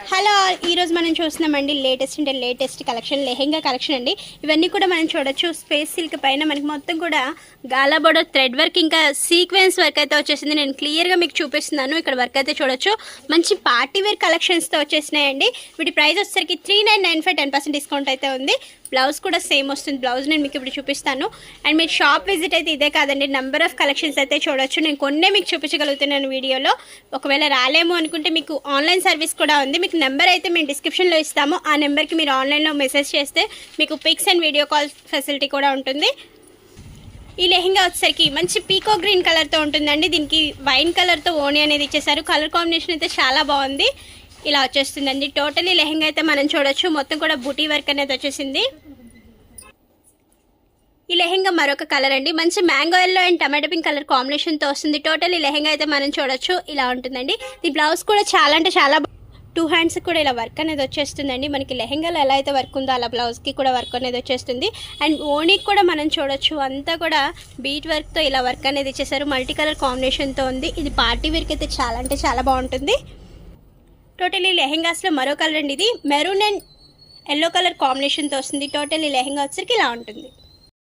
Hello ఈరోజు మనం చూస్తున్నామండి లేటెస్ట్ కలెక్షన్ లెహెంగా కలెక్షన్ అండి. ఇవన్నీ కూడా మనం చూడొచ్చు. స్పేస్ సిల్క్ పైన మనకి మొత్తం కూడా గాలా బోర్డర్ థ్రెడ్ వర్క్ ఇంకా సీక్వెన్స్ వర్క్ అయితే వచ్చేసింది. నేను క్లియర్గా మీకు చూపిస్తున్నాను. ఇక్కడ వర్క్ అయితే చూడొచ్చు. మంచి పార్టీ వేర్ కలెక్షన్స్తో వచ్చేసినాయండి. వీటి ప్రైస్ వచ్చేసరికి 3995 10% డిస్కౌంట్ అయితే ఉంది. బ్లౌజ్ కూడా సేమ్ వస్తుంది. బ్లౌజ్ నేను మీకు ఇప్పుడు చూపిస్తాను. అండ్ మీరు షాప్ విజిట్ అయితే ఇదే కాదండి, నెంబర్ ఆఫ్ కలెక్షన్స్ అయితే చూడొచ్చు. నేను కొన్నే మీకు చూపించగలుగుతున్నాను వీడియోలో. ఒకవేళ రాలేము అనుకుంటే మీకు ఆన్లైన్ సర్వీస్ కూడా ఉంది. మీకు నెంబర్ అయితే మేము డిస్క్రిప్షన్లో ఇస్తాము. ఆ నెంబర్కి మీరు ఆన్లైన్లో మెసేజ్ చేస్తే మీకు pics and video call facility కూడా ఉంటుంది. ఈ లెహెంగా వచ్చేసరికి మంచి పీకో గ్రీన్ కలర్తో ఉంటుందండి. దీనికి వైన్ కలర్తో ఓణి అనేది ఇచ్చేసారు. కలర్ కాంబినేషన్ అయితే చాలా బాగుంది. ఇలా వచ్చేస్తుందండి. టోటలీ లెహెంగా అయితే మనం చూడొచ్చు. మొత్తం కూడా బూటీ వర్క్ అనేది వచ్చేసింది. ఈ లెహెంగా మరొక కలర్ అండి. మంచి mango yellow and tomato pink colour కాంబినేషన్తో వస్తుంది. టోటల్ ఈ లెహెంగా అయితే మనం చూడొచ్చు. ఇలా ఉంటుందండి. ఈ బ్లౌజ్ కూడా చాలా అంటే చాలా 2 హ్యాండ్స్కి కూడా ఇలా వర్క్ అనేది వచ్చేస్తుందండి. మనకి లెహెంగాలో ఎలా అయితే వర్క్ ఉందో అలా బ్లౌజ్కి కూడా వర్క్ అనేది వచ్చేస్తుంది. అండ్ ఓణీకి కూడా మనం చూడొచ్చు. అంతా కూడా బీట్ వర్క్తో ఇలా వర్క్ అనేది ఇచ్చేసారు. మల్టీ కలర్ కాంబినేషన్తో ఉంది. ఇది పార్టీ వేర్కి అయితే చాలా అంటే చాలా బాగుంటుంది. టోటలీ లెహెంగాస్లో మరో కలర్ అండి. ఇది మెరూన్ అండ్ ఎల్లో కలర్ కాంబినేషన్తో వస్తుంది. టోటలీ లెహెంగా వచ్చరికి ఇలా ఉంటుంది.